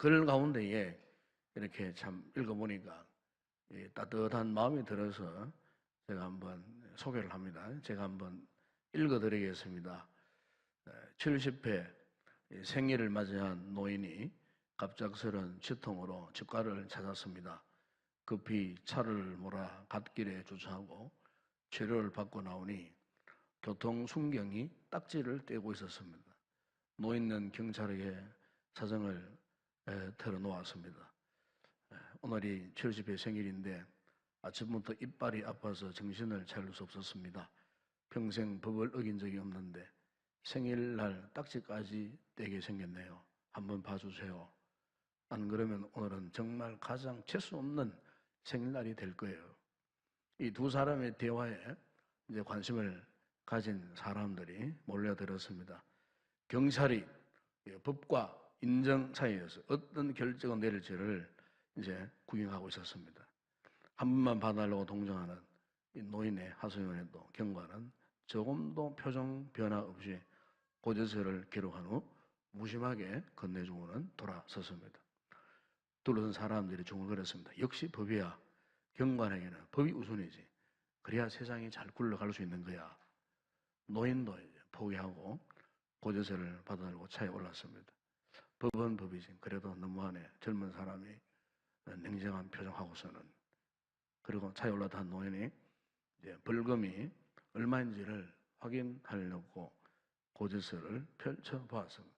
글 가운데에 이렇게 참 읽어보니까 따뜻한 마음이 들어서 제가 한번 소개를 합니다. 제가 한번 읽어드리겠습니다. 70회 생일을 맞이한 노인이 갑작스런 치통으로 치과를 찾았습니다. 급히 차를 몰아 갓길에 주차하고 치료를 받고 나오니 교통 순경이 딱지를 떼고 있었습니다. 노인은 경찰에게 사정을 털어놓았습니다. 오늘이 70회 생일인데 아침부터 이빨이 아파서 정신을 차릴 수 없었습니다. 평생 법을 어긴 적이 없는데 생일날 딱지까지 떼게 생겼네요. 한번 봐주세요. 안 그러면 오늘은 정말 가장 재수 없는 생일날이 될 거예요. 이 두 사람의 대화에 이제 관심을 가진 사람들이 몰려들었습니다. 경찰이 법과 인정 사이에서 어떤 결정을 내릴지를 이제 구경하고 있었습니다. 한 번만 봐달라고 동정하는 이 노인의 하소연에도 경관은 조금도 표정 변화 없이 고지서를 기록한 후 무심하게 건네주고는 돌아섰습니다. 둘러선 사람들이 중얼거렸습니다. 역시 법이야. 경관에게는 법이 우선이지. 그래야 세상이 잘 굴러갈 수 있는 거야. 노인도 포기하고 고지서를 받아들고 차에 올랐습니다. 법은 법이지. 그래도 너무하네. 젊은 사람이 냉정한 표정하고서는. 그리고 차에 올라탄 노인이 이제 벌금이 얼마인지를 확인하려고 고지서를 펼쳐보았습니다.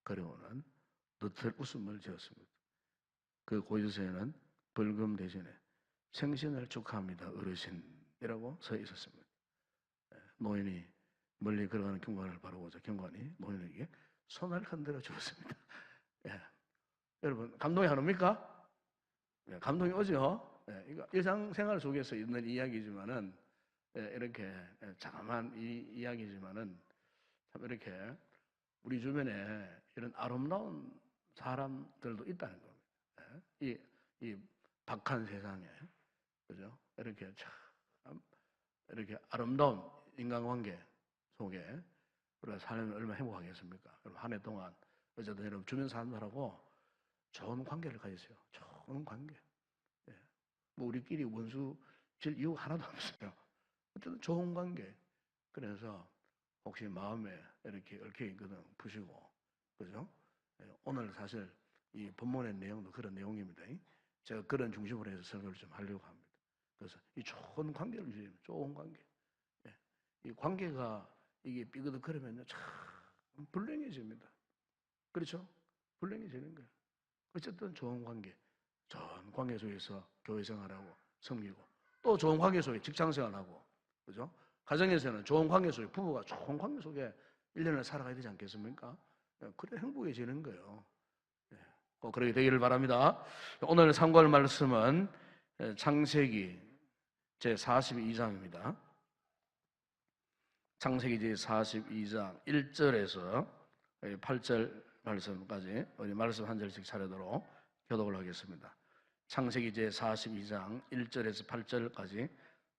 그리고는 느틀 웃음을 지었습니다. 그 고지서에는 벌금 대신에 생신을 축하합니다 어르신이라고 써 있었습니다. 노인이 멀리 걸어가는 경관을 바라보자 경관이 노인에게 손을 흔들어 주었습니다. 여러분 감동이 안 옵니까? 감동이 오죠? 이거 일상생활 속에서 있는 이야기지만은 이렇게 자그마한 이야기지만은 참 이렇게 우리 주변에 이런 아름다운 사람들도 있다는 겁니다. 이 박한 세상에 그죠? 이렇게 참 이렇게 아름다운 인간관계 속에 우리가 살면 얼마나 행복하겠습니까? 여러분 한 해 동안 어쨌든 여러분 주변 사람들하고 좋은 관계를 가지세요. 좋은 관계. 뭐 우리끼리 원수 질 이유 하나도 없어요. 어쨌든 좋은 관계. 그래서 혹시 마음에 이렇게 얽혀 있거든 푸시고 그죠? 오늘 사실 이 본문의 내용도 그런 내용입니다. 제가 그런 중심으로 해서 설교를 좀 하려고 합니다. 그래서 이 좋은 관계를 유지해요. 좋은 관계. 이 관계가 이게 삐그덕거리면요 참 불행해집니다. 그렇죠? 불행해지는 거예요. 어쨌든 좋은 관계, 좋은 관계 속에서 교회 생활하고 섬기고 또 좋은 관계 속에 직장 생활하고 그죠? 가정에서는 좋은 관계 속에 부부가 좋은 관계 속에 1년을 살아가야 되지 않겠습니까? 그래 행복해지는 거예요. 꼭 그렇게 되기를 바랍니다. 오늘 참고할 말씀은 창세기 제42장입니다. 창세기 제42장 1절에서 8절 말씀까지 우리 말씀 한 절씩 차례대로 교독을 하겠습니다. 창세기 제42장 1절에서 8절까지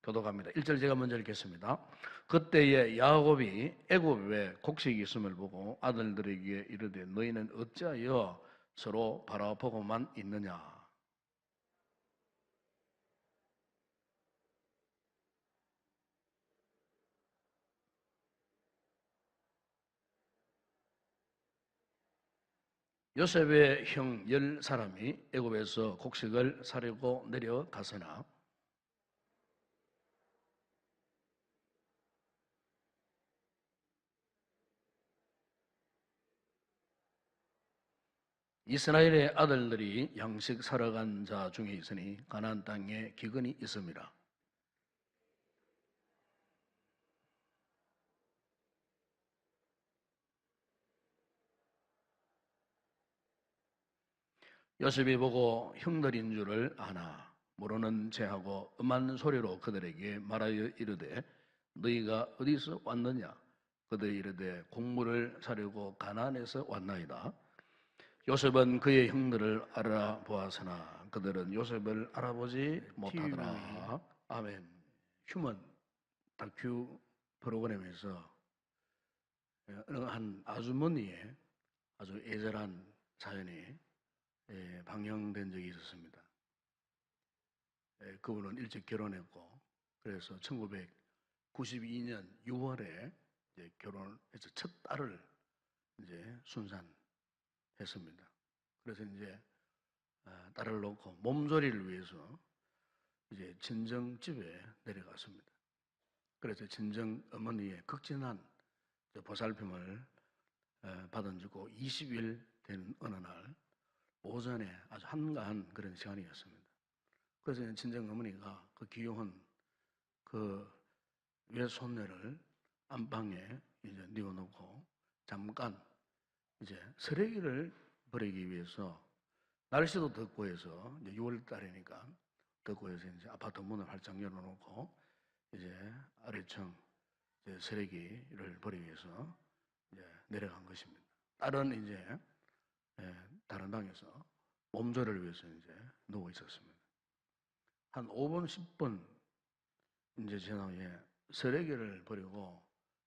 교독합니다. 1절 제가 먼저 읽겠습니다. 그때에 야곱이 애굽에 곡식이 있음을 보고 아들들에게 이르되 너희는 어찌하여 서로 바라보고만 있느냐. 요셉의 형 10사람이 애굽에서 곡식을 사려고 내려가서나 이스라엘의 아들들이 양식 사러 간 자 중에 있으니 가나안 땅에 기근이 있음이라. 요셉이 보고 형들인 줄을 아나 모르는 체하고 음한 소리로 그들에게 말하여 이르되 너희가 어디서 왔느냐. 그들이 이르되 곡물을 사려고 가나안에서 왔나이다. 요셉은 그의 형들을 알아보았으나 그들은 요셉을 알아보지 못하더라. 아멘. 휴먼 다큐 프로그램에서 어느 한 아주머니의 아주 애절한 사연이 방영된 적이 있었습니다. 그분은 일찍 결혼했고, 그래서 1992년 6월에 이제 결혼해서 첫 딸을 이제 순산했습니다. 그래서 이제 딸을 놓고 몸조리를 위해서 이제 친정집에 내려갔습니다. 그래서 친정 어머니의 극진한 보살핌을 받은 지고 20일 된 어느 날 오전에 아주 한가한 그런 시간이었습니다. 그래서 친정 어머니가 그 귀여운 그 외손녀를 안방에 이제 뉘어놓고 잠깐 이제 쓰레기를 버리기 위해서, 날씨도 덥고 해서 이제 6월 달이니까 덥고 해서 이제 아파트 문을 활짝 열어놓고 이제 아래층 이제 쓰레기를 버리기 위해서 이제 내려간 것입니다. 딸은 이제 다른 방에서 몸조리를 위해서 이제 누워 있었습니다. 한 5분, 10분 이제 지난 후에 쓰레기를 버리고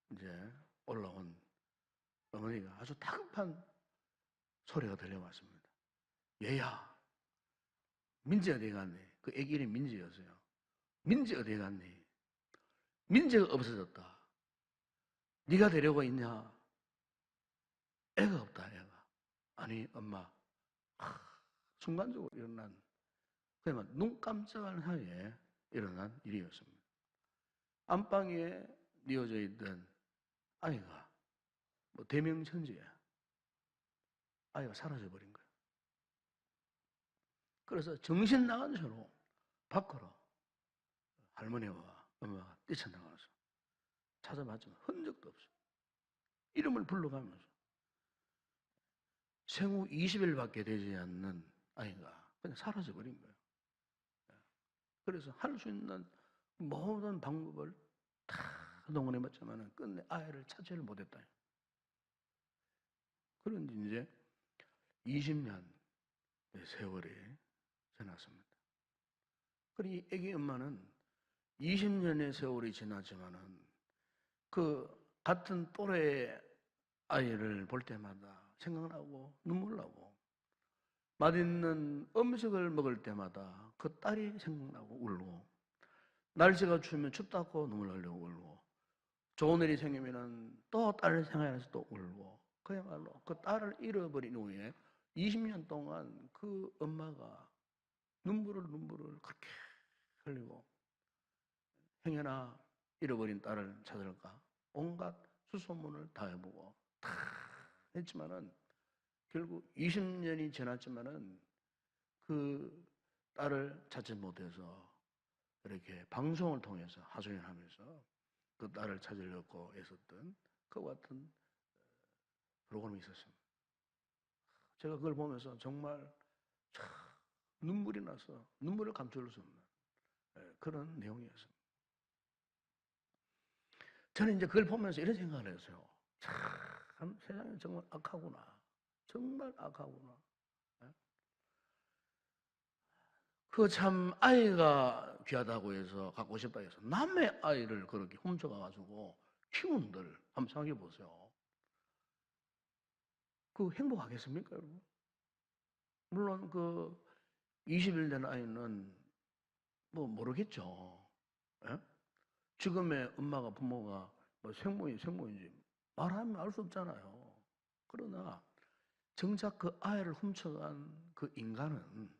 이제 올라온 어머니가 아주 다급한 소리가 들려왔습니다. 얘야, 민지 어디 갔니? 그 애기 이름이 민지였어요. 민지 어디 갔니? 민지가 없어졌다. 네가 데려고 있냐? 애가 없다, 애가. 아니, 엄마. 순간적으로 일어난, 그야말로 눈 깜짝할 사이에 일어난 일이었습니다. 안방에 뉘어져 있던 아이가 뭐 대명천지야. 아이가 사라져버린 거예요. 그래서 정신 나간 채로 밖으로 할머니와 엄마가 뛰쳐나가서 찾아봤지만 흔적도 없어. 이름을 불러가면서 생후 20일밖에 되지 않는 아이가 그냥 사라져버린 거예요. 그래서 할 수 있는 모든 방법을 다 동원해봤지만 끝내 아이를 찾지를 못했다. 그런데 이제 20년 세월이 지났습니다. 그리고 이 애기 엄마는 20년의 세월이 지났지만은 그 같은 또래의 아이를 볼 때마다 생각나고 눈물 나고, 맛있는 음식을 먹을 때마다 그 딸이 생각나고 울고, 날씨가 추우면 춥다고 눈물 흘리고 울고, 좋은 일이 생기면은 또 딸을 생각해서 또 울고, 그야말로 그 딸을 잃어버린 후에 20년 동안 그 엄마가 눈물을 그렇게 흘리고, 행여나 잃어버린 딸을 찾을까 온갖 수소문을 다 해보고 다 했지만은 결국 20년이 지났지만은 그 딸을 찾지 못해서 이렇게 방송을 통해서 하소연하면서 그 딸을 찾으려고 애썼던 그와 같은 프로그램이 있었습니다. 제가 그걸 보면서 정말 눈물이 나서 눈물을 감출 수 없는 그런 내용이었습니다. 저는 이제 그걸 보면서 이런 생각을 했어요. 참 세상이 정말 악하구나. 정말 악하구나. 그 참 아이가 귀하다고 해서 갖고 싶다 해서 남의 아이를 그렇게 훔쳐가가지고 키운들 한번 생각해 보세요. 그 행복하겠습니까, 여러분? 물론 그 20일 된 아이는 뭐 모르겠죠. 예? 지금의 엄마가 부모가 뭐 생모인지 말하면 알 수 없잖아요. 그러나 정작 그 아이를 훔쳐간 그 인간은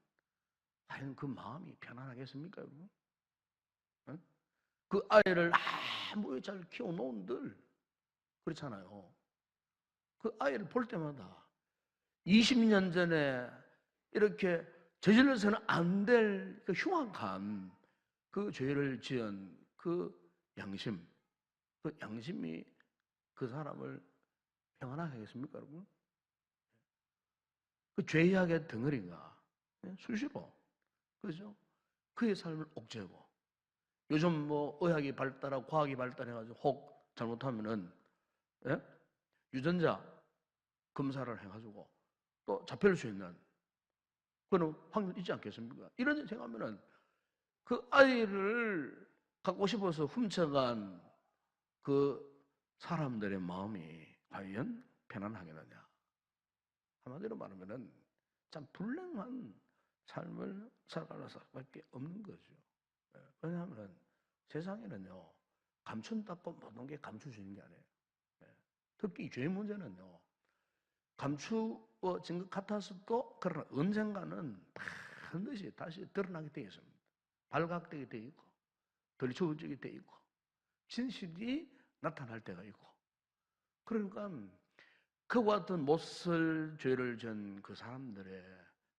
과연 그 마음이 편안하겠습니까, 여러분? 예? 그 아이를 아무리 잘 키워놓은들 그렇잖아요. 그 아이를 볼 때마다 20년 전에 이렇게 저질러서는 안 될 그 흉악한 그 죄를 지은 그 양심, 그 양심이 그 사람을 평안하게 하겠습니까, 여러분? 그 죄악의 덩어리가 수시로, 그죠? 그의 삶을 옥죄고, 요즘 뭐 의학이 발달하고 과학이 발달해가지고 혹 잘못하면은 예? 유전자 검사를 해가지고 또 잡힐 수 있는 그런 확률 있지 않겠습니까? 이런 생각하면은 그 아이를 갖고 싶어서 훔쳐간 그 사람들의 마음이 과연 편안하겠느냐? 한마디로 말하면은 참 불행한 삶을 살아갈 수밖에 없는 거죠. 왜냐하면 세상에는요, 감춘다고 모든 게 감추어지는 게 아니에요. 특히 죄 문제는요, 감추어진 것 같아서도 그러나 언젠가는 반드시 다시 드러나게 되어 있습니다. 발각되게 되어 있고, 들춰지게 되어 있고, 진실이 나타날 때가 있고. 그러니까 그와 같은 못쓸 죄를 진 그 사람들의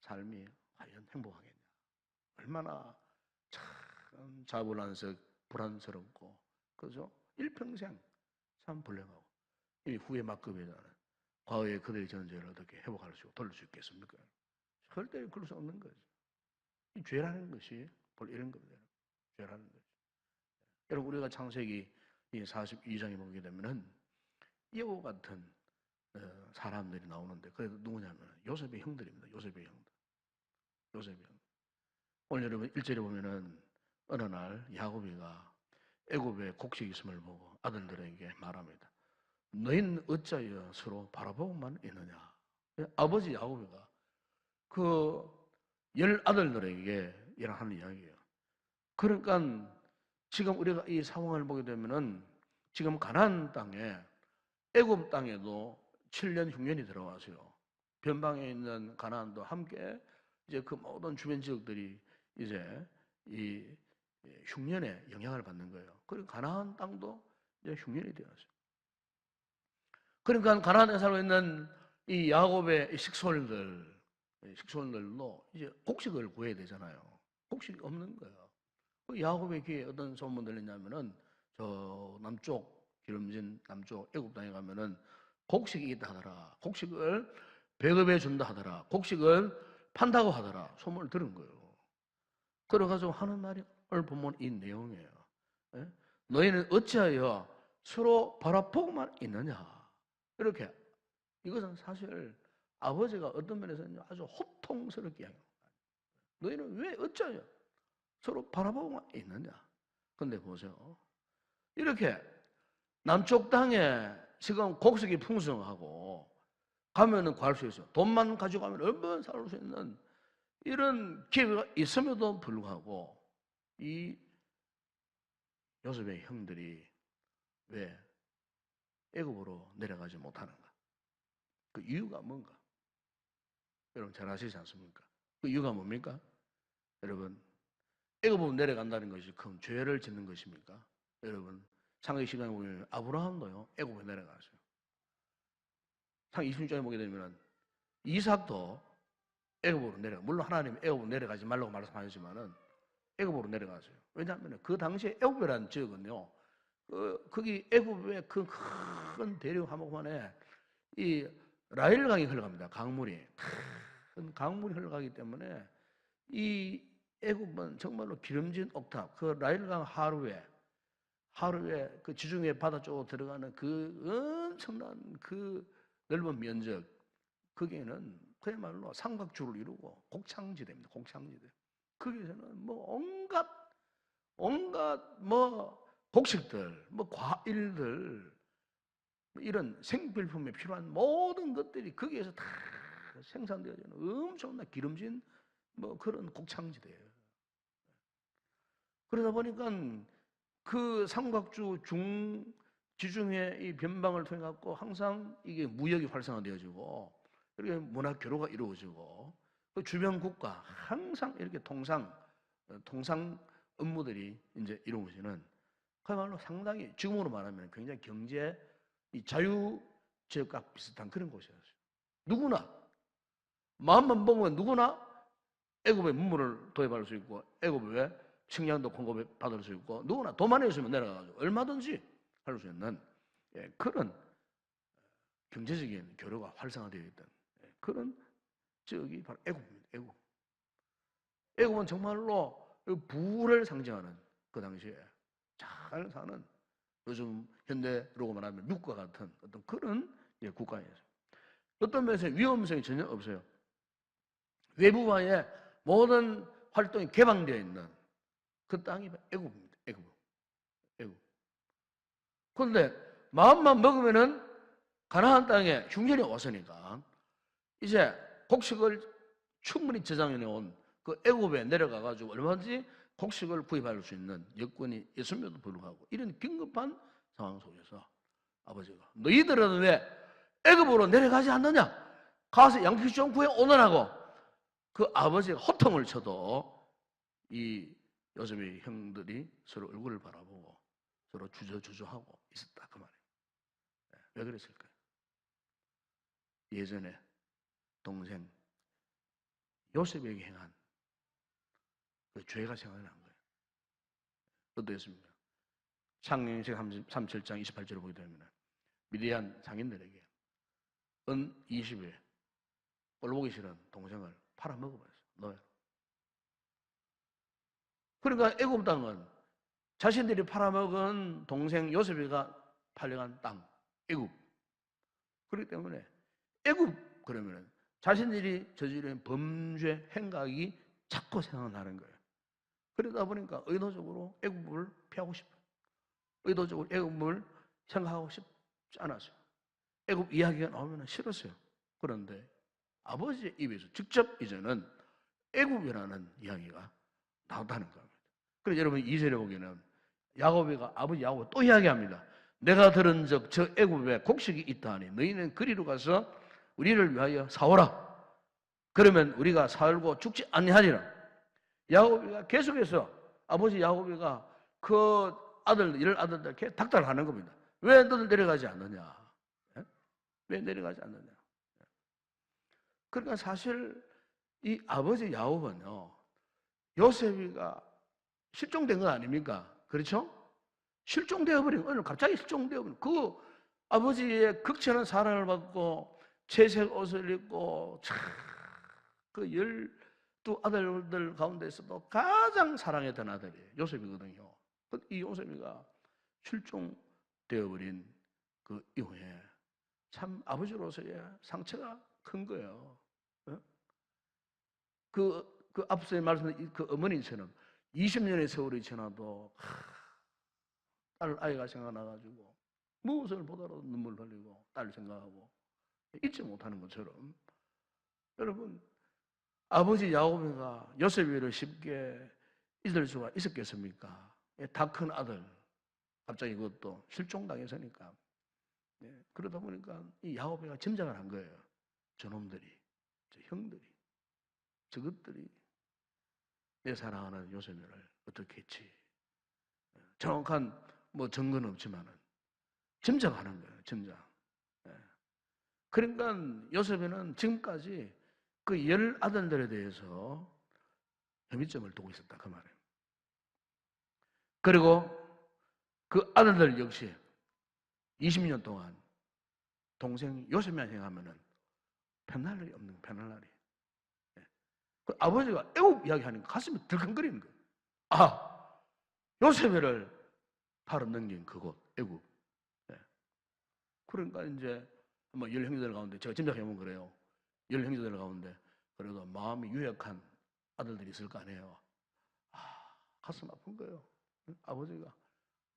삶이 과연 행복하겠냐? 얼마나 참 자불안석, 불안스럽고, 그죠? 일평생 참 불행하고, 이 후에 막급이잖아요. 과거의 그들의 전제를 어떻게 회복할 수, 돌릴 수 있겠습니까? 절대 그럴 수 없는 거죠. 이 죄라는 것이 볼 이런 겁니다. 죄라는 것이. 여러분, 우리가 창세기 42장에 보게 되면은 이와 같은 사람들이 나오는데, 그래도 누구냐면 요셉의 형들입니다. 요셉의 형들. 요셉의 형들. 오늘 여러분 1절에 보면은 어느 날 야곱이가 애굽에 곡식이 있음을 보고 아들들에게 말합니다. 너희는 어찌하여 서로 바라보고만 있느냐? 아버지 야곱이가 그 10아들들에게 하는 이야기예요. 그러니까 지금 우리가 이 상황을 보게 되면은 지금 가나안 땅에 애굽 땅에도 7년 흉년이 들어와서요. 변방에 있는 가나안도 함께 이제 그 모든 주변 지역들이 이제 이 흉년에 영향을 받는 거예요. 그리고 가나안 땅도 이제 흉년이 되었어요. 그러니까 가나안에 살고 있는 이 야곱의 식솔들도 이제 곡식을 구해야 되잖아요. 곡식이 없는 거예요. 야곱의 귀에 어떤 소문 들리냐면은 저 남쪽 기름진 남쪽 애굽 땅에 가면은 곡식이 있다 하더라. 곡식을 배급해 준다 하더라. 곡식을 판다고 하더라. 소문을 들은 거예요. 그래가지고 하는 말을 보면 이 내용이에요. 예? 너희는 어찌하여 서로 바라보고만 있느냐? 이렇게. 이것은 사실 아버지가 어떤 면에서는 아주 호통스럽게 이야기합니다. 너희는 왜 어찌하여 서로 바라보고만 있느냐? 근데 보세요. 이렇게 남쪽 땅에 지금 곡식이 풍성하고 가면은 구할 수 있어요. 돈만 가지고 가면 얼마나 살 수 있는 이런 기회가 있음에도 불구하고 이 요셉의 형들이 왜 애굽으로 내려가지 못하는가? 그 이유가 뭔가? 여러분 잘 아시지 않습니까? 그 이유가 뭡니까? 여러분 애굽으로 내려간다는 것이 큰 죄를 짓는 것입니까? 여러분 창세기 시간에 보면 아브라함도요 애굽에 내려갔어요. 창세기 26장에 보게 되면 이삭도 애굽으로 내려가. 물론 하나님이 애굽으로 내려가지 말라고 말씀하셨지만은 애굽으로 내려갔어요. 왜냐하면 그 당시에 애굽이라는 지역은요, 거기 애굽의 그 큰 대륙 한복판에 이 라일강이 흘러갑니다. 강물이 큰 강물이 흘러가기 때문에 이 애굽은 정말로 기름진 옥탑, 그 라일강 하루에 그 지중해 바다 쪽으로 들어가는 그 엄청난 그 넓은 면적, 거기에는 그야말로 삼각주를 이루고 곡창지대입니다. 곡창지대. 거기서는 뭐 온갖 뭐 곡식들, 뭐 과일들, 이런 생필품에 필요한 모든 것들이 거기에서 다 생산되어지는 엄청난 기름진 뭐 그런 곡창지대예요. 그러다 보니까 그 삼각주 지중해 이 변방을 통해 갖고 항상 이게 무역이 활성화되어지고 이렇게 문화 교류가 이루어지고 그 주변 국가 항상 이렇게 통상 업무들이 이제 이루어지는 그야말로 상당히 지금으로 말하면 굉장히 경제 이 자유지역과 비슷한 그런 곳이었어요. 누구나 마음만 먹으면 누구나 애굽의 문물을 도입할 수 있고 애굽의 식량도 공급받을 수 있고 누구나 돈만 있으면 내려가가지고 얼마든지 할 수 있는 그런 경제적인 교류가 활성화되어 있던 그런 지역이 바로 애굽입니다. 애굽은 정말로 부를 상징하는 그 당시에 잘 사는 요즘 현대로고 말하면 미국과 같은 어떤 그런 국가였어요. 어떤 면에서 위험성이 전혀 없어요. 외부와의 모든 활동이 개방되어 있는 그 땅이 애굽입니다. 애굽. 그런데 마음만 먹으면은 가나안 땅에 흉년이 왔으니까 이제 곡식을 충분히 저장해 놓은 그 애굽에 내려가 가지고 얼마든지 곡식을 구입할 수 있는 여건이 있음에도 불구하고 이런 긴급한 상황 속에서 아버지가 너희들은 왜 애굽으로 내려가지 않느냐? 가서 양피 좀 구해 오너라고 그 아버지가 호통을 쳐도 이 요셉의 형들이 서로 얼굴을 바라보고 서로 주저주저하고 있었다 그 말이에요. 왜 그랬을까요? 예전에 동생 요셉에게 행한 그 죄가 생각난 거예요. 어떠했습니까? 창세기 37장 28절을 보게 되면 미디안 상인들에게 은 20에 꼴보기 싫은 동생을 팔아먹어버렸어요. 너야. 그러니까 애굽 땅은 자신들이 팔아먹은 동생 요셉이가 팔려간 땅, 애굽. 그렇기 때문에 애굽 그러면 자신들이 저지른 범죄 행각이 자꾸 생각나는 거예요. 그러다 보니까 의도적으로 애굽을 피하고 싶어요. 의도적으로 애굽을 생각하고 싶지 않았어요. 애굽 이야기가 나오면 싫었어요. 그런데 아버지의 입에서 직접 이제는 애굽이라는 이야기가 나온다는 겁니다. 그래서 여러분 2절에 보기에는 야곱이가 아버지 야곱을 또 이야기합니다. 내가 들은 적 저 애굽에 곡식이 있다 하니 너희는 그리로 가서 우리를 위하여 사오라. 그러면 우리가 살고 죽지 아니하리라. 야곱이가 계속해서 아버지 야곱이가 그 아들 아들들께 닥달하는 겁니다. 왜 너는 내려가지 않느냐? 왜 내려가지 않느냐? 그러니까 사실 이 아버지 야곱은요 요셉이가 실종된 거 아닙니까? 그렇죠? 실종되어버린 오늘 갑자기 실종되어버린 그 아버지의 극찬한 사랑을 받고 채색 옷을 입고 그 12 아들들 가운데서도 가장 사랑했던 아들이 요셉이거든요. 이 요셉이가 실종되어버린 그 이후에 참 아버지로서의 상처가 큰 거예요. 그 앞서 말씀드린 그 어머니처럼 20년의 세월이 지나도 딸 아이가 생각나가지고 무엇을 보더라도 눈물 흘리고 딸 생각하고 잊지 못하는 것처럼 여러분 아버지 야곱이가 요셉이를 쉽게 잊을 수가 있었겠습니까? 다 큰 아들 갑자기 그것도 실종당해서니까 그러다 보니까 이 야곱이가 짐작을 한 거예요. 저놈들이 저 형들이 저것들이 내 사랑하는 요셉이를 어떻게 했지? 정확한 뭐 증거는 없지만은 짐작하는 거예요. 짐작. 그러니까 요셉이는 지금까지 그 10아들들에 대해서 혐의점을 두고 있었다 그 말이에요. 그리고 그 아들들 역시 20년 동안 동생 요셉만 행하면은 편할 날이 없는 편할 날이. 그 아버지가 애굽 이야기하니까 가슴이 들컹거리는 거예요. 아, 요셉을 팔아 넘긴 그곳 애굽. 그러니까 이제 뭐 10형제들 가운데 제가 짐작해보면 그래요. 10형제들 가운데 그래도 마음이 유약한 아들들이 있을 거 아니에요. 가슴 아픈 거예요. 아버지가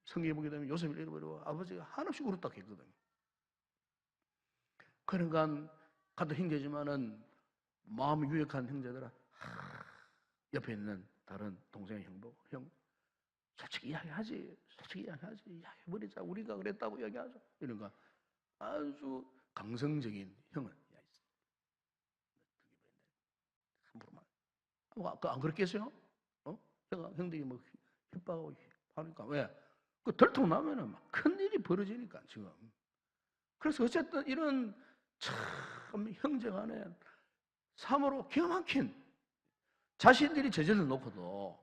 성경에 보게 되면 요셉을 잃어버리고 아버지가 한없이 울었다 했거든요. 그러니까 같은 형제지만은 마음이 유약한 형제들은 옆에 있는 다른 동생의 형 보고 형 솔직히 이야기하지. 솔직히 이야기하지. 이야기해버리자. 우리가 그랬다고 이야기하자. 이런가 아주 강성적인 형은 함부로만 안 그렇겠어요? 형들이 뭐 협박하고 하니까 왜? 그 들통나면은 막 큰일이 벌어지니까 지금. 그래서 어쨌든 이런 참 형제간에 참으로 기가 막힌 자신들이 저질러 놓고도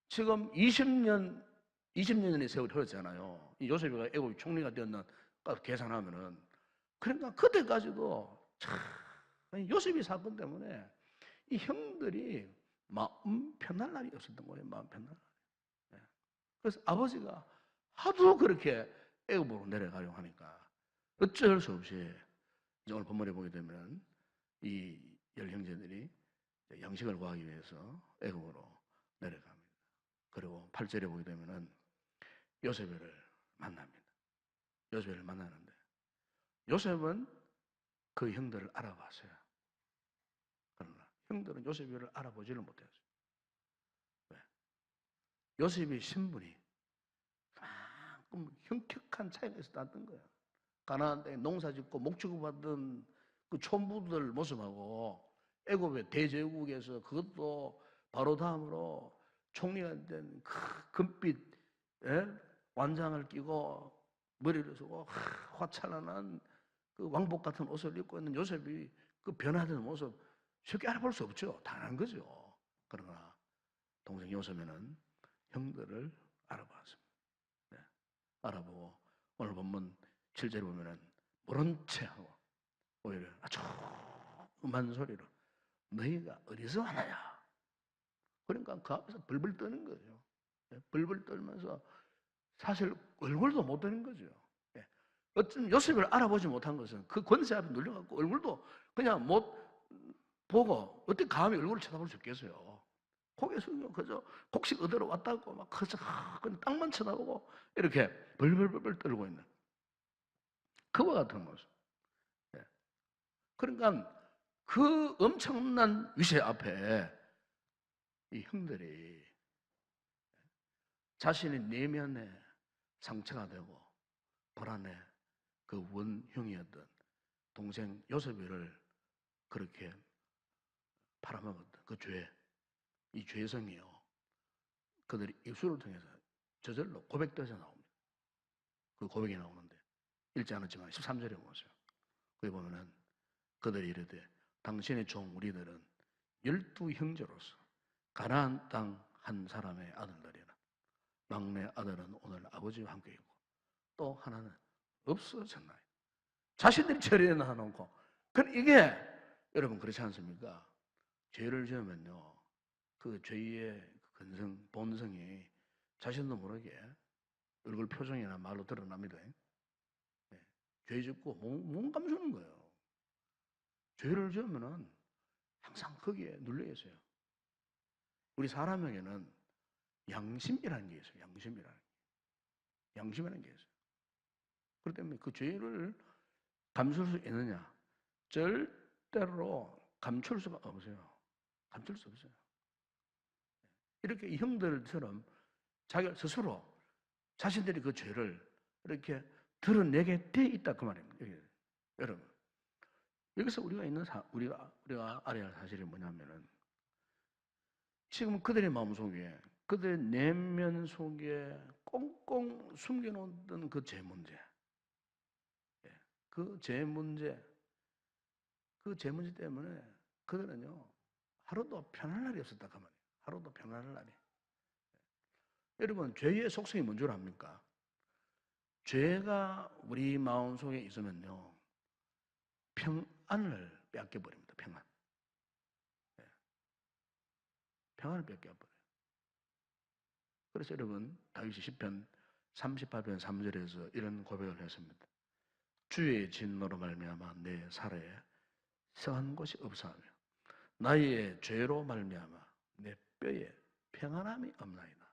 지금 20년의 세월이 흘렀잖아요. 요셉이가 애굽 총리가 되었는 계산하면은 그러니까 그때까지도 참 요셉이 사건 때문에 이 형들이 마음 편할 날이 없었던 거예요. 마음 편할 날. 그래서 아버지가 하도 그렇게 애굽으로 내려가려고 하니까 어쩔 수 없이 이제 오늘 본문에 보게 되면 이 10형제들이 양식을 구하기 위해서 애굽으로 내려갑니다. 그리고 8절에 보게 되면은 요셉을 만납니다. 요셉을 만나는데 요셉은 그 형들을 알아봤어요. 그러나 형들은 요셉을 알아보지를 못했어요. 왜? 요셉의 신분이 그만큼 현격한 차이가 있었다는 거예요. 가나안 땅에 농사짓고 목축받은 그 촌부들 모습하고 애굽의 대제국에서 그것도 바로 다음으로 총리가 된 금빛 완장을 끼고 머리를 쓰고 화창한 그 왕복 같은 옷을 입고 있는 요셉이 그 변화된 모습 쉽게 알아볼 수 없죠. 당연한 거죠. 그러나 동생 요셉에는 형들을 알아봤습니다. 네. 알아보고 오늘 본문 7절에 보면은 모른 채 하고 오히려 아주 음한 소리로 너희가 어디서 왔나야? 그러니까 그 앞에서 벌벌 떠는 거죠. 벌벌 떨면서 사실 얼굴도 못 드는 거죠. 어쩜 요셉을 알아보지 못한 것은 그 권세 앞에 눌려갖고 얼굴도 그냥 못 보고 어떻게 감히 얼굴을 쳐다볼 수 있겠어요. 고개 숙이고 그저 곡식 얻으러 왔다고 막 그저 그냥 땅만 쳐다보고 이렇게 벌벌벌 떨고 있는 그와 같은 모습. 그러니까 그 엄청난 위세 앞에 이 형들이 자신의 내면에 상처가 되고 불안해 그 원흉이었던 동생 요셉이를 그렇게 팔아먹었던 그 죄, 이 죄성이요. 그들이 입술을 통해서 저절로 고백돼서 나옵니다. 그 고백이 나오는데 읽지 않았지만 13절에 보세요. 거기 보면은 그들이 이르되 당신의 종 우리들은 12형제로서 가나안 땅 한 사람의 아들들이라. 막내 아들은 오늘 아버지와 함께 있고 또 하나는 없어졌나요? 자신들이 처리해 놔놓고. 이게 여러분 그렇지 않습니까? 죄를 지으면요 그 죄의 근성, 본성이 자신도 모르게 얼굴 표정이나 말로 드러납니다. 네. 죄 짓고 몸 감추는 거예요. 죄를 지으면은 항상 거기에 눌려 있어요. 우리 사람에게는 양심이라는 게 있어요. 양심이라는 게 있어요. 그렇기 때문에 그 죄를 감출 수 있느냐? 절대로 감출 수가 없어요. 감출 수 없어요. 이렇게 이 형들처럼 자기 스스로 자신들이 그 죄를 이렇게 드러내게 돼 있다 그 말입니다. 여러분 여기서 우리가 알아야 할 사실이 뭐냐면은 지금 그들의 마음속에 그들의 내면 속에 꽁꽁 숨겨놓던 그 죄 문제, 그 죄 문제, 그 죄 문제 때문에 그들은요 하루도 편할 날이 없었다 그 말이에요. 하루도 편할 날이. 여러분 죄의 속성이 뭔 줄 압니까? 죄가 우리 마음속에 있으면요 평안을 뺏겨버립니다. 평안을 뺏겨버려요. 그래서 여러분 다윗이 시편 38편 3절에서 이런 고백을 했습니다. 주의 진노로 말미암아 내 살에 성한 곳이 없사하며 나의 죄로 말미암아 내 뼈에 평안함이 없나이다.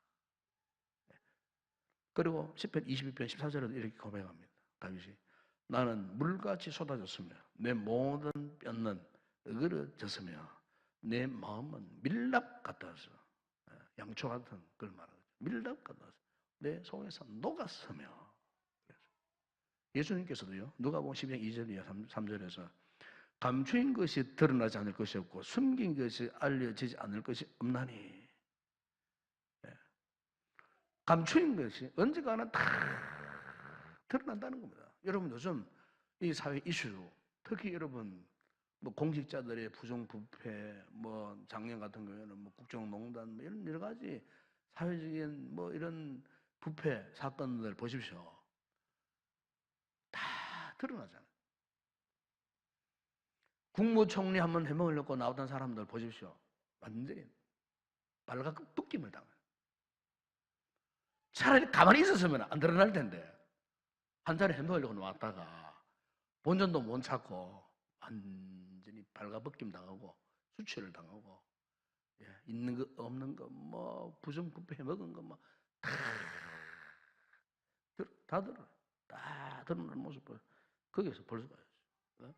그리고 시편 22편 14절에도 이렇게 고백합니다. 다윗이 나는 물같이 쏟아졌으며 내 모든 뼈는 으그러졌으며 내 마음은 밀랍 같아서 양초 같은 걸 말하죠. 밀랍 같아서 내 속에서 녹았으며 예수님께서도요 누가복음 12장 2절 이하 3절에서 감추인 것이 드러나지 않을 것이 없고 숨긴 것이 알려지지 않을 것이 없나니 감추인 것이 언젠가는 다 드러난다는 겁니다. 여러분 요즘 이 사회 이슈 특히 여러분 뭐 공직자들의 부정부패 뭐 작년 같은 경우에는 뭐 국정농단 뭐 이런 여러 가지 사회적인 뭐 이런 부패 사건들 보십시오. 다 드러나잖아요. 국무총리 한번 해먹을 넣고 나오던 사람들 보십시오. 완전히 발각급 뚝김을 당해요. 차라리 가만히 있었으면 안 드러날 텐데 한 잔에 해먹으려고 나왔다가 본전도 못 찾고 완전히 발가벗김 당하고 수치를 당하고 있는 거 없는 거 뭐 부정부패 해먹은 거 뭐 다 드러나는 모습을 거기서 볼 수가 있어요.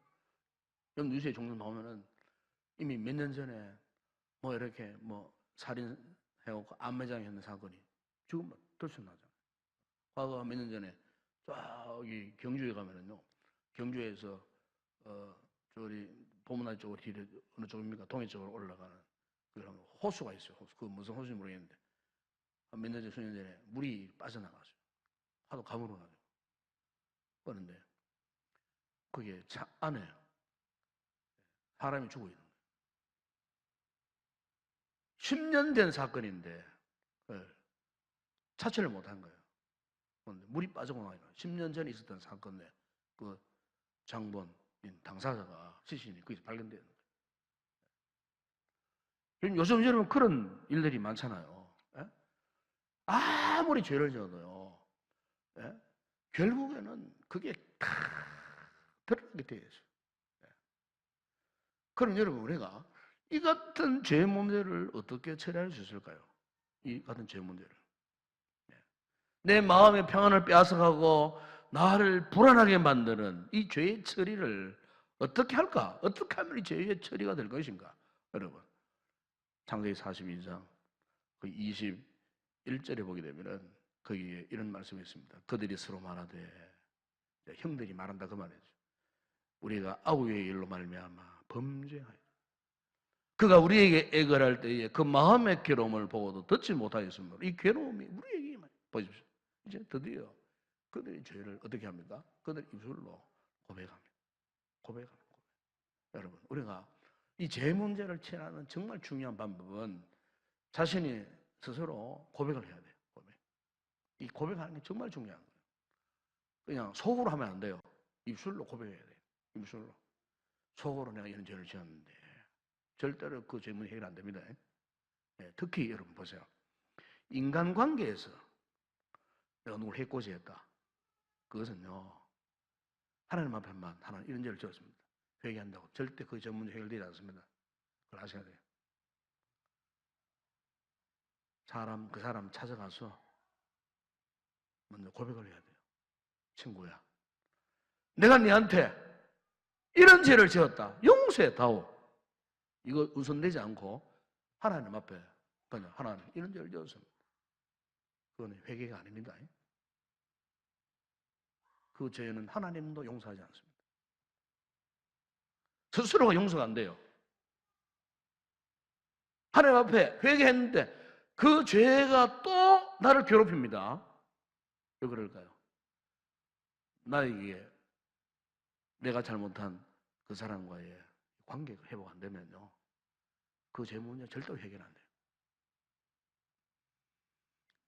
여러분 뉴스에 종종 나오면은 이미 몇 년 전에 뭐 이렇게 뭐 살인해갖고 안매장했는 사건이 지금 들춰나잖아요. 과거 몇 년 전에 저기 경주에 가면은요, 경주에서 저리 보문화 쪽으로 어느 쪽입니까? 동해 쪽으로 올라가는 그런 호수가 있어요. 호수. 그 무슨 호수인지 모르겠는데 몇 년 전, 수년 전에 물이 빠져나갔어요. 하도 가물어가지고. 그런데 그게 차 안에 사람이 죽어 있는 거예요. 10년 된 사건인데 자체를 못한 거예요. 그런데 물이 빠지고 나니까 10년 전에 있었던 사건에 그 장본인 당사자가 시신이 거기서 발견되는 거예요. 요즘 여러분 그런 일들이 많잖아요. 예? 아무리 죄를 지어도요, 예? 결국에는 그게 다 드러나게 되어 있어요. 예. 그럼 여러분, 우리가 이 같은 죄 문제를 어떻게 처리할 수 있을까요? 이 같은 죄 문제를. 예. 내 마음의 평안을 빼앗아가고 나를 불안하게 만드는 이 죄의 처리를 어떻게 할까? 어떻게 하면 이 죄의 처리가 될 것인가? 여러분, 창세기 42장 그 21절에 보게 되면은 거기에 이런 말씀이 있습니다. 그들이 서로 말하되, 형들이 말한다 그 말이죠. 우리가 아우의 일로 말미암아 범죄하여 그가 우리에게 애걸할 때에 그 마음의 괴로움을 보고도 듣지 못하였으므로 이 괴로움이 우리에게 보십시오. 이제 드디어 그들이 죄를 어떻게 합니까? 그들 입술로 고백합니다. 고백합니다. 여러분, 우리가 이 죄 문제를 치료하는 정말 중요한 방법은 자신이 스스로 고백을 해야 돼요. 고백. 이 고백하는 게 정말 중요한 거예요. 그냥 속으로 하면 안 돼요. 입술로 고백해야 돼요. 입술로. 속으로 내가 이런 죄를 지었는데 절대로 그 죄문이 해결 안 됩니다. 네, 특히 여러분 보세요. 인간관계에서 내가 누굴 해코지했다. 그것은요, 하나님 앞에만 하나님 이런 죄를 지었습니다. 회개한다고 절대 그 죄 문제 해결되지 않습니다. 그걸 아셔야 돼요. 그 사람 찾아가서 먼저 고백을 해야 돼요. 친구야, 내가 네한테 이런 죄를 지었다. 용서해다오. 이거 우선되지 않고 하나님 앞에 그냥 하나님 이런 죄를 지었습니다. 그건 회개가 아닙니다. 그 죄는 하나님도 용서하지 않습니다. 스스로가 용서가 안 돼요. 하나님 앞에 회개했는데 그 죄가 또 나를 괴롭힙니다. 왜 그럴까요? 나에게 내가 잘못한 그 사람과의 관계가 회복 안 되면요, 그 죄 문제 절대로 해결 안 돼요.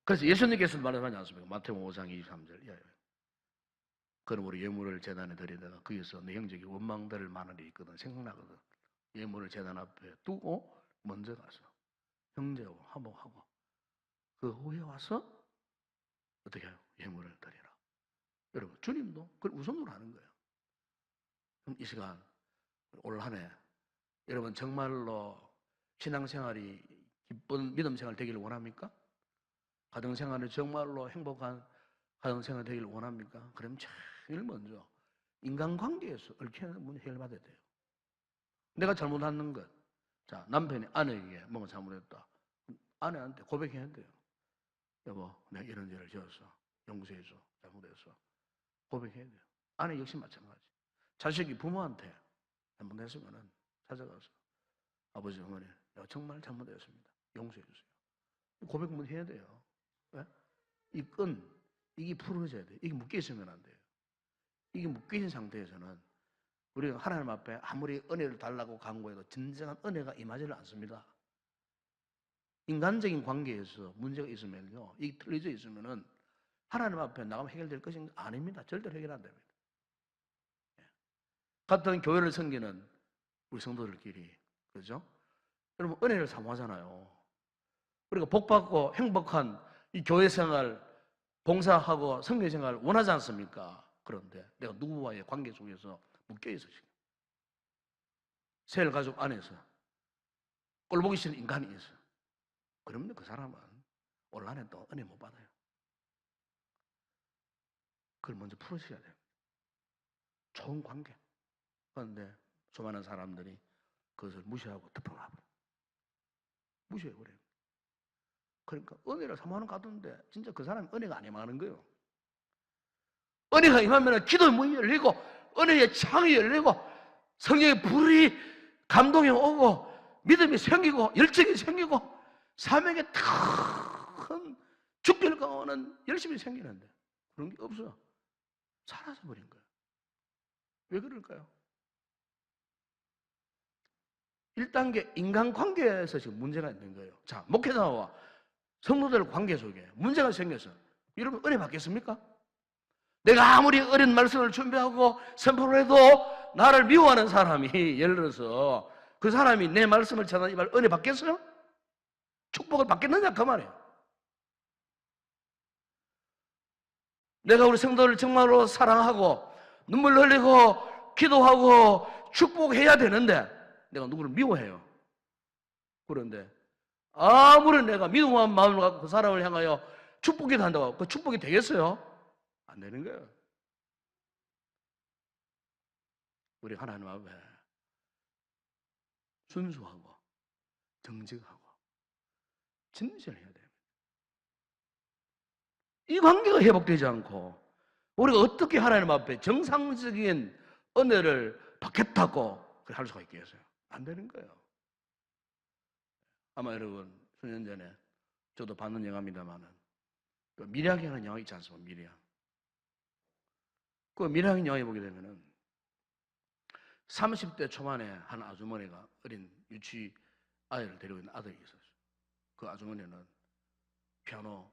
그래서 예수님께서 말하지 않습니까? 마태복음 5장 23절. 그럼 우리 예물을 제단에 드리다가 거기서 내 형제에게 원망들을 많은 일이 있거든. 생각나거든. 예물을 제단 앞에 두고 먼저 가서 형제하고 화목하고 그 후에 와서 어떻게 해요? 예물을 드리라. 여러분, 주님도 그걸 우선으로 하는 거예요. 그럼 이 시간 올 한 해 여러분 정말로 신앙생활이 기쁜 믿음생활 되기를 원합니까? 가정생활이 정말로 행복한 가정생활 되기를 원합니까? 그럼 제일 먼저 인간관계에서 얽혀있는 문제 해결받아야 돼요. 내가 잘못하는 것. 자, 남편이 아내에게 뭔가 잘못했다. 아내한테 고백해야 돼요. 여보, 내가 이런 죄를 지었어. 용서해줘. 잘못했어. 고백해야 돼요. 아내 역시 마찬가지. 자식이 부모한테 잘못했으면은 찾아가서 아버지, 어머니, 내가 정말 잘못했습니다. 용서해주세요. 고백만 해야 돼요. 네? 이 끈, 이게 풀어져야 돼요. 이게 묶여있으면 안 돼요. 이게 묶여있는 상태에서는 우리가 하나님 앞에 아무리 은혜를 달라고 간구해도 진정한 은혜가 임하지를 않습니다. 인간적인 관계에서 문제가 있으면요, 이게 틀려져 있으면은 하나님 앞에 나가면 해결될 것인가? 아닙니다. 절대로 해결 안 됩니다. 같은 교회를 섬기는 우리 성도들끼리, 그죠? 여러분, 은혜를 사모하잖아요. 우리가 복받고 행복한 이 교회 생활, 봉사하고 성교 생활 원하지 않습니까? 그런데 내가 누구와의 관계 속에서 묶여있어, 지금. 세일 가족 안에서 꼴보기 싫은 인간이 있어. 그러면 그 사람은 올 한 해 또 은혜 못 받아요. 그걸 먼저 풀으셔야 돼요. 좋은 관계. 그런데 수많은 사람들이 그것을 무시하고 덮어놔버려. 무시해버려요. 그러니까 은혜를 사모하는 가운데 진짜 그 사람이 은혜가 안 임하는 거예요. 은혜가 임하면 기도의 문이 열리고 은혜의 창이 열리고 성령의 불이 감동이 오고 믿음이 생기고 열정이 생기고 사명에 큰 죽기를 강하는 열심이 생기는데 그런 게 없어. 사라져버린 거예요. 왜 그럴까요? 1단계 인간관계에서 지금 문제가 있는 거예요. 자, 목회자와 성도들 관계 속에 문제가 생겨서 여러분 은혜 받겠습니까? 내가 아무리 어린 말씀을 준비하고 선포를 해도 나를 미워하는 사람이 예를 들어서 그 사람이 내 말씀을 전하지 말 은혜 받겠어요? 축복을 받겠느냐 그 말이에요. 내가 우리 성도를 정말로 사랑하고 눈물 흘리고 기도하고 축복해야 되는데 내가 누구를 미워해요. 그런데 아무리 내가 미워한 마음을 갖고 그 사람을 향하여 축복기도 한다고 그 축복이 되겠어요? 안 되는 거예요. 우리 하나님 앞에 순수하고 정직하고 진실해야 돼요. 이 관계가 회복되지 않고 우리가 어떻게 하나님 앞에 정상적인 은혜를 받겠다고 할 수가 있겠어요? 안 되는 거예요. 아마 여러분 수년 전에 저도 봤는 영화입니다만은 그 미량이라는 영화 있지 않습니까? 미량. 그 미량인 영화에 보게 되면은 30대 초반에 한 아주머니가 어린 유치 아이를 데리고 있는 아들이 있었어요. 그 아주머니는 피아노